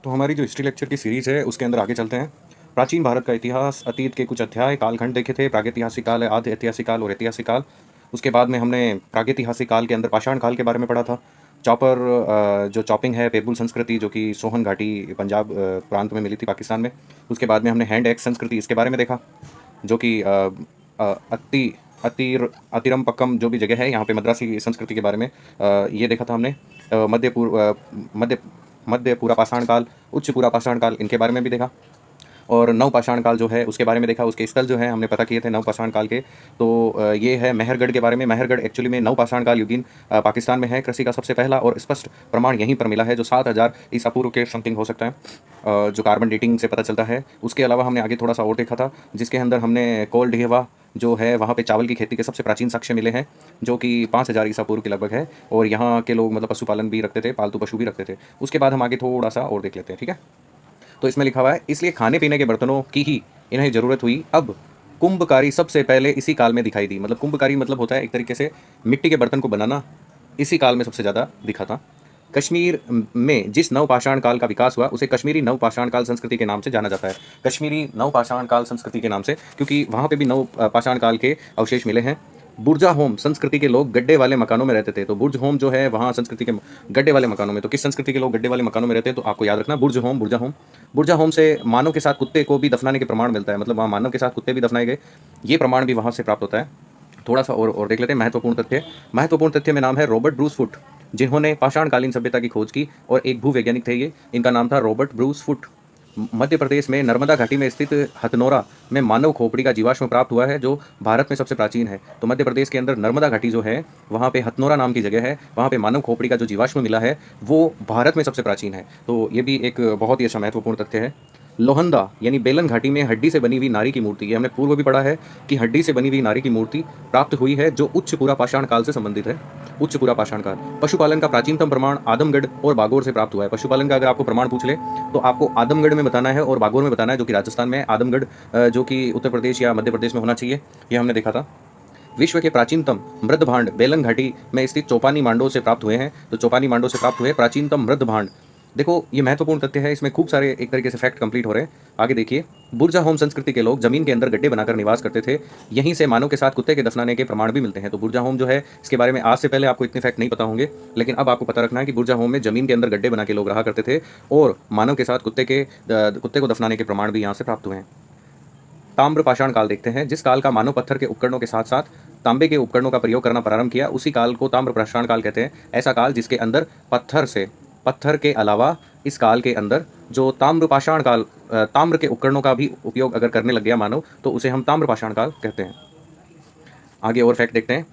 तो हमारी जो हिस्ट्री लेक्चर की सीरीज़ है उसके अंदर आगे चलते हैं। प्राचीन भारत का इतिहास, अतीत के कुछ अध्याय, कालखंड देखे थे, प्रागैतिहासिक काल, आधि ऐतिहासिक काल और ऐतिहासिक काल। उसके बाद में हमने प्रागैतिहासिक काल के अंदर पाषाण काल के बारे में पढ़ा था। जो चॉपिंग है, पेबुल संस्कृति जो कि सोहन घाटी पंजाब प्रांत में मिली थी पाकिस्तान में। उसके बाद में हमने हैंड एक्स संस्कृति इसके बारे में देखा, जो कि अति अतिरमपक्कम जो भी जगह है यहाँ पे मद्रासी संस्कृति के बारे में ये देखा था हमने। मध्य मध्य पूरा पाषाण काल, उच्च पूरा पाषाण काल इनके बारे में भी देखा। और नव पाषाण काल जो है उसके बारे में देखा, उसके स्थल जो है हमने पता किए थे नव पाषाण काल के। तो ये है मेहरगढ़ के बारे में। मेहरगढ़ एक्चुअली में नव पाषाण काल युगीन पाकिस्तान में है। कृषि का सबसे पहला और स्पष्ट प्रमाण यहीं पर मिला है, जो 7000 ईसा पूर्व के समथिंग हो सकता है, जो कार्बन डेटिंग से पता चलता है। उसके अलावा हमने आगे थोड़ा सा और देखा था, जिसके अंदर हमने कोल ढेवा जो है वहाँ पे चावल की खेती के सबसे प्राचीन साक्ष्य मिले हैं, जो कि 5000 ईसा पूर्व के लगभग है। और यहाँ के लोग मतलब पशुपालन भी रखते थे, पालतू पशु भी रखते थे। उसके बाद हम आगे थोड़ा सा और देख लेते हैं, ठीक है। तो इसमें लिखा हुआ है, इसलिए खाने पीने के बर्तनों की ही इन्हें ज़रूरत हुई। अब कुंभकारी सबसे पहले इसी काल में दिखाई दी। मतलब कुंभकारी मतलब होता है एक तरीके से मिट्टी के बर्तन को बनाना, इसी काल में सबसे ज़्यादा दिखा था। कश्मीर में जिस नवपाषाण काल का विकास हुआ उसे कश्मीरी नवपाषाण काल संस्कृति के नाम से जाना जाता है। कश्मीरी नवपाषाण काल संस्कृति के नाम से, क्योंकि वहाँ पे भी नव पाषाण काल के अवशेष मिले हैं। बुर्जा होम संस्कृति के लोग गड्ढे वाले मकानों में रहते थे। तो बुर्ज होम जो है वहाँ संस्कृति के गड्ढे वाले मकानों में, तो किस संस्कृति के लोग गड्ढे वाले मकानों में रहते हैं, तो आपको याद रखना बुर्ज होम, बुर्जा होम। बुर्जा होम से मानव के साथ कुत्ते को भी दफनाने के प्रमाण मिलता है। मतलब वहाँ मानव के साथ कुत्ते भी दफनाए गए, ये प्रमाण भी वहाँ से प्राप्त होता है। थोड़ा सा और देख लेते हैं महत्वपूर्ण तथ्य में नाम है रॉबर्ट ब्रूस फुट, जिन्होंने पाषाणकालीन सभ्यता की खोज की, और एक भूवैज्ञानिक थे ये। इनका नाम था Robert Bruce foot. Madhya Pradesh में नर्मदा घाटी में स्थित हथनोरा में मानव खोपड़ी का जीवाश्म प्राप्त हुआ है, जो भारत में सबसे प्राचीन है। तो मध्य प्रदेश के अंदर नर्मदा घाटी जो है वहाँ पे हथनोरा नाम की जगह है, वहाँ पे मानव खोपड़ी का जो जीवाश्म मिला है वो भारत में सबसे प्राचीन है। तो ये भी एक बहुत ही अच्छा महत्वपूर्ण तथ्य है। लोहंदा यानी बेलन घाटी में हड्डी से बनी हुई नारी की मूर्ति, ये हमने पूर्व भी पढ़ा है कि हड्डी से बनी हुई नारी की मूर्ति प्राप्त हुई है, जो उच्च पूरा पाषाण काल से संबंधित है। उच्च पूरा पाषाण काल। पशुपालन का प्राचीनतम प्रमाण आदमगढ़ और बागोर से प्राप्त हुआ है। पशुपालन का अगर आपको प्रमाण पूछ ले तो आपको आदमगढ़ में बताना है और बागोर में बताना है, जो कि राजस्थान में है। आदमगढ़ जो कि उत्तर प्रदेश या मध्य प्रदेश में होना चाहिए, ये हमने देखा था। विश्व के प्राचीनतम मृद भांड बेलन घाटी में स्थित चौपानी मांडो से प्राप्त हुए हैं। तो चौपानी मांडो से प्राप्त हुए प्राचीनतम मृद भांड। देखो ये महत्वपूर्ण तथ्य है, इसमें खूब सारे एक तरीके से फैक्ट कंप्लीट हो रहे हैं। आगे देखिए, बुर्जा होम संस्कृति के लोग जमीन के अंदर गड्ढे बनाकर निवास करते थे। यहीं से मानव के साथ कुत्ते के दफनाने के प्रमाण भी मिलते हैं। तो बुर्जा होम जो है इसके बारे में आज से पहले आपको इतने फैक्ट नहीं पता होंगे, लेकिन अब आपको पता रखना है कि बुर्जा होम में जमीन के अंदर गड्ढे बना के लोग रहा करते थे, और मानव के साथ कुत्ते को दफनाने के प्रमाण भी यहाँ से प्राप्त हुए हैं। ताम्र पाषाण काल देखते हैं। जिस काल का मानव पत्थर के उपकरणों के साथ साथ तांबे के उपकरणों का प्रयोग करना प्रारंभ किया, उसी काल को ताम्र पाषाण काल कहते हैं। ऐसा काल जिसके अंदर पत्थर के अलावा इस काल के अंदर जो ताम्र पाषाण काल ताम्र के उपकरणों का भी उपयोग अगर करने लग गया मानव, तो उसे हम ताम्र पाषाण काल कहते हैं। आगे और फैक्ट देखते हैं।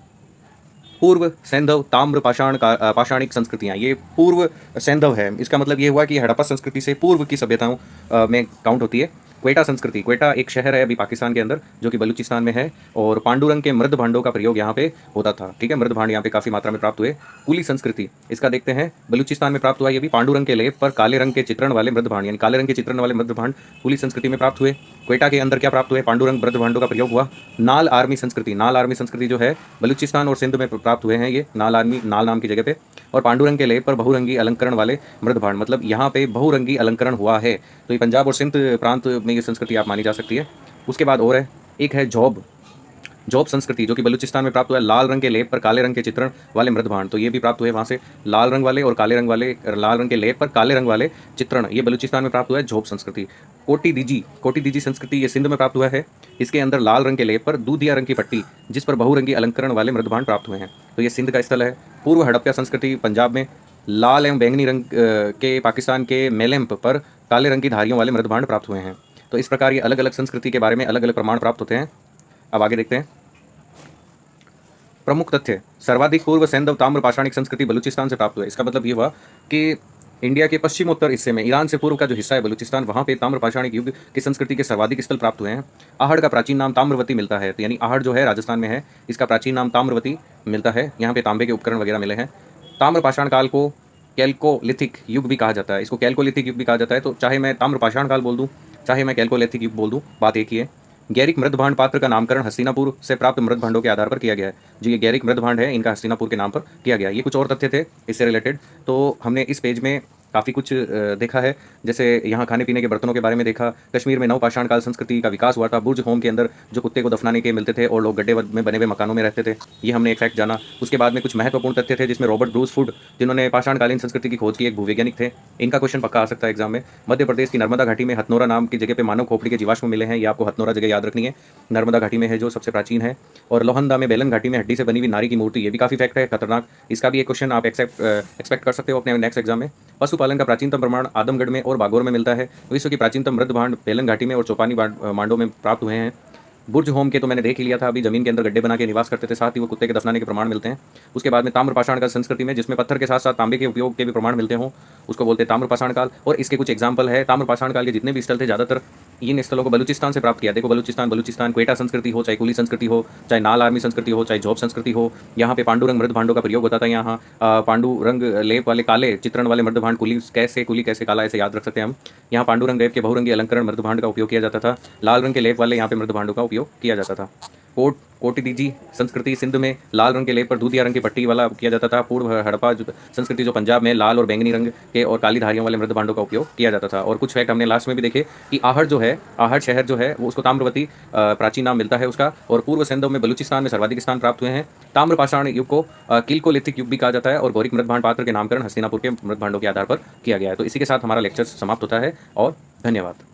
पूर्व सैंधव ताम्र पाषाणिक संस्कृतियाँ, ये पूर्व सैंधव है। इसका मतलब ये हुआ कि हड़प्पा संस्कृति से पूर्व की सभ्यताओं में काउंट होती है। क्वेटा संस्कृति, क्वेटा एक शहर है अभी पाकिस्तान के अंदर, जो कि बलूचिस्तान में है, और पांडुरंग के मृद भांडों का प्रयोग यहाँ पे होता था। ठीक है, मृद भांड यहाँ पे काफ़ी मात्रा में प्राप्त हुए। कुली संस्कृति, इसका देखते हैं, बलूचिस्तान में प्राप्त हुआ। ये भी पांडुरंग के लेप पर काले रंग के चित्रण वाले मृद भांड, यानी काले रंग के चित्रण वाले मृद भांड कुली संस्कृति में प्राप्त हुए। क्वेटा के अंदर क्या प्राप्त हुए? पांडुरंग मृद भांडों का प्रयोग हुआ। नाल आर्मी संस्कृति जो है बलूचिस्तान और सिंध में प्राप्त हुए हैं। ये नाल नाम की जगह पे, और पांडुरंग के लेप पर बहुरंगी अलंकरण वाले मृद भांड, मतलब यहाँ पे बहुरंगी अलंकरण हुआ है। तो ये पंजाब और सिंध प्रांत में ये संस्कृति आप मानी जा सकती है। उसके बाद और है, एक है जॉब संस्कृति, जो कि बलूचिस्तान में प्राप्त हुआ है। लाल रंग के लेप पर काले रंग के चित्रण वाले मृद भांड, तो ये भी प्राप्त हुए वहाँ से। लाल रंग वाले और काले रंग वाले, लाल रंग के लेप पर काले रंग वाले चित्रण, ये बलूचिस्तान में प्राप्त हुआ है जॉब संस्कृति। कोटी दीजी संस्कृति, ये सिंध में प्राप्त हुआ है। इसके अंदर लाल रंग के लेप पर दूधिया रंग की पट्टी, जिस पर बहुरंगी अलंकरण वाले मृद भांड प्राप्त हुए हैं। तो ये सिंध का स्थल है। पूर्व हड़प्पा संस्कृति पंजाब में, लाल एवं बैंगनी रंग के पाकिस्तान के मेलेम्प पर काले रंग की धारियों वाले मृद भांड प्राप्त हुए हैं। तो इस प्रकार ये अलग अलग संस्कृति के बारे में अलग अलग प्रमाण प्राप्त होते हैं। अब आगे देखते हैं। प्रमुख तथ्य, सर्वाधिक पूर्व सैंधव ताम्र पाषाणिक संस्कृति बलूचिस्तान से प्राप्त हुआ। इसका मतलब ये हुआ कि इंडिया के पश्चिमोत्तर हिस्से में, ईरान से पूर्व का जो हिस्सा है बलूचिस्तान, वहाँ पे ताम्र पाषाणिक युग की संस्कृति के सर्वाधिक स्थल प्राप्त हुए हैं। आहड़ का प्राचीन नाम ताम्रवती मिलता है। तो यानी आहड़ जो है राजस्थान में है, इसका प्राचीन नाम ताम्रवती मिलता है। यहाँ पे तांबे के उपकरण वगैरह मिले हैं। ताम्र पाषाण काल को कैल्कोलिथिक युग भी कहा जाता है। इसको कैल्कोलिथिक युग भी कहा जाता है। तो चाहे मैं ताम्र पाषाण काल बोल दूँ, चाहे मैं कैल्कोलिथिक युग बोल दूँ, बात एक ही है। गैरिक मृद भांड पात्र का नामकरण हस्तिनापुर से प्राप्त मृद भांडों के आधार पर किया गया है। जो ये गैरिक मृद भांड है, इनका हस्तिनापुर के नाम पर किया गया। ये कुछ और तथ्य थे इससे रिलेटेड, तो हमने इस पेज में काफ़ी कुछ देखा है। जैसे यहाँ खाने-पीने के बर्तनों के बारे में देखा, कश्मीर में नवपाषाण काल संस्कृति का विकास हुआ था, बुर्ज होम के अंदर जो कुत्ते को दफनाने के मिलते थे और लोग गड्ढे में बने हुए मकानों में रहते थे, ये हमने एक फैक्ट जाना। उसके बाद में कुछ महत्वपूर्ण तथ्य थे जिसमें रॉबर्ट ब्रूस फूड, जिन्होंने पाषाणकालीन संस्कृति की खोज की, एक भूवैज्ञानिक थे। इनका क्वेश्चन पक्का आ सकता है एग्जाम में। मध्य प्रदेश की नर्मदा घाटी में हथनोरा नाम की जगह पे मानव खोपड़ी के जीवाश्म मिले हैं, ये आपको हथनोरा जगह याद रखनी है। नर्मदा घाटी में है जो सबसे प्राचीन है। और लोहंदा में बेलन घाटी में हड्डी से बनी हुई नारी की मूर्ति, ये भी काफ़ी फैक्ट है, खतरनाक। इसका भी एक क्वेश्चन आप एक्सपेक्ट कर सकते हो अपने नेक्स्ट एग्जाम में। पशुपालन का प्राचीनतम प्रमाण आदमगढ़ में और बागौर में मिलता है। विश्व की प्राचीनतम मृद भांड बेलन घाटी में और चौपानी मांडों में प्राप्त हुए हैं। बुर्ज होम के तो मैंने देख ही लिया था, अभी जमीन के अंदर गड्ढे बना के निवास करते थे, साथ ही वो कुत्ते के दफनाने के प्रमाण मिलते हैं। उसके बाद में ताम्रपाषाण काल संस्कृति में, जिसमें पत्थर के साथ साथ तांबे के उपयोग के भी प्रमाण मिलते हों, उसको बोलते हैं ताम्रपाषाण काल। और इसके कुछ एग्जाम्पल है। ताम्रपाषाण काल के जितने भी स्थल थे, ज़्यादातर इन स्थलों को बलूचिस्तान से प्राप्त किया। देखो बलूचिस्तान क्वेटा संस्कृति हो, चाहे कुली संस्कृति हो, चाहे नाल आर्मी संस्कृति हो, चाहे जॉब संस्कृति हो, यहाँ पे पांडुरंग मृद भांडों का प्रयोग होता था। यहाँ पांडुरंग लेप वाले काले चित्रण वाले मृद भांड, कुली कैसे काला, ऐसे याद रख सकते हैं हम। यहाँ पांडुरंग लेप के बहुरंगी अलंकरण मृद भांड का उपयोग किया जाता था। लाल रंग के लेप वाले यहाँ पे मृद भांडों का उपयोग किया जाता था। कोटिडीजी संस्कृति सिंध में लाल रंग के लेप पर दूधिया रंग की पट्टी वाला किया जाता था। पूर्व हड़प्पा संस्कृति जो पंजाब में लाल और बैंगनी रंग के और काली धारियों वाले मृद भांडों का उपयोग किया जाता था। और कुछ फैक्ट हमने लास्ट में भी देखे कि आहड़ जो है, आहड़ शहर जो है वो उसको ताम्रवती प्राचीन नाम मिलता है उसका। और पूर्व सिंधों में बलूचिस्तान में सर्वाधिक स्थान प्राप्त हुए हैं। ताम्रपाषाण युग को किल्कोलिथिक युग भी कहा जाता है और गौरिक मृद भांड पात्र के नामकरण हस्तिनापुर के मृद भांडों के आधार पर किया गया है। तो इसी के साथ हमारा लेक्चर समाप्त होता है और धन्यवाद।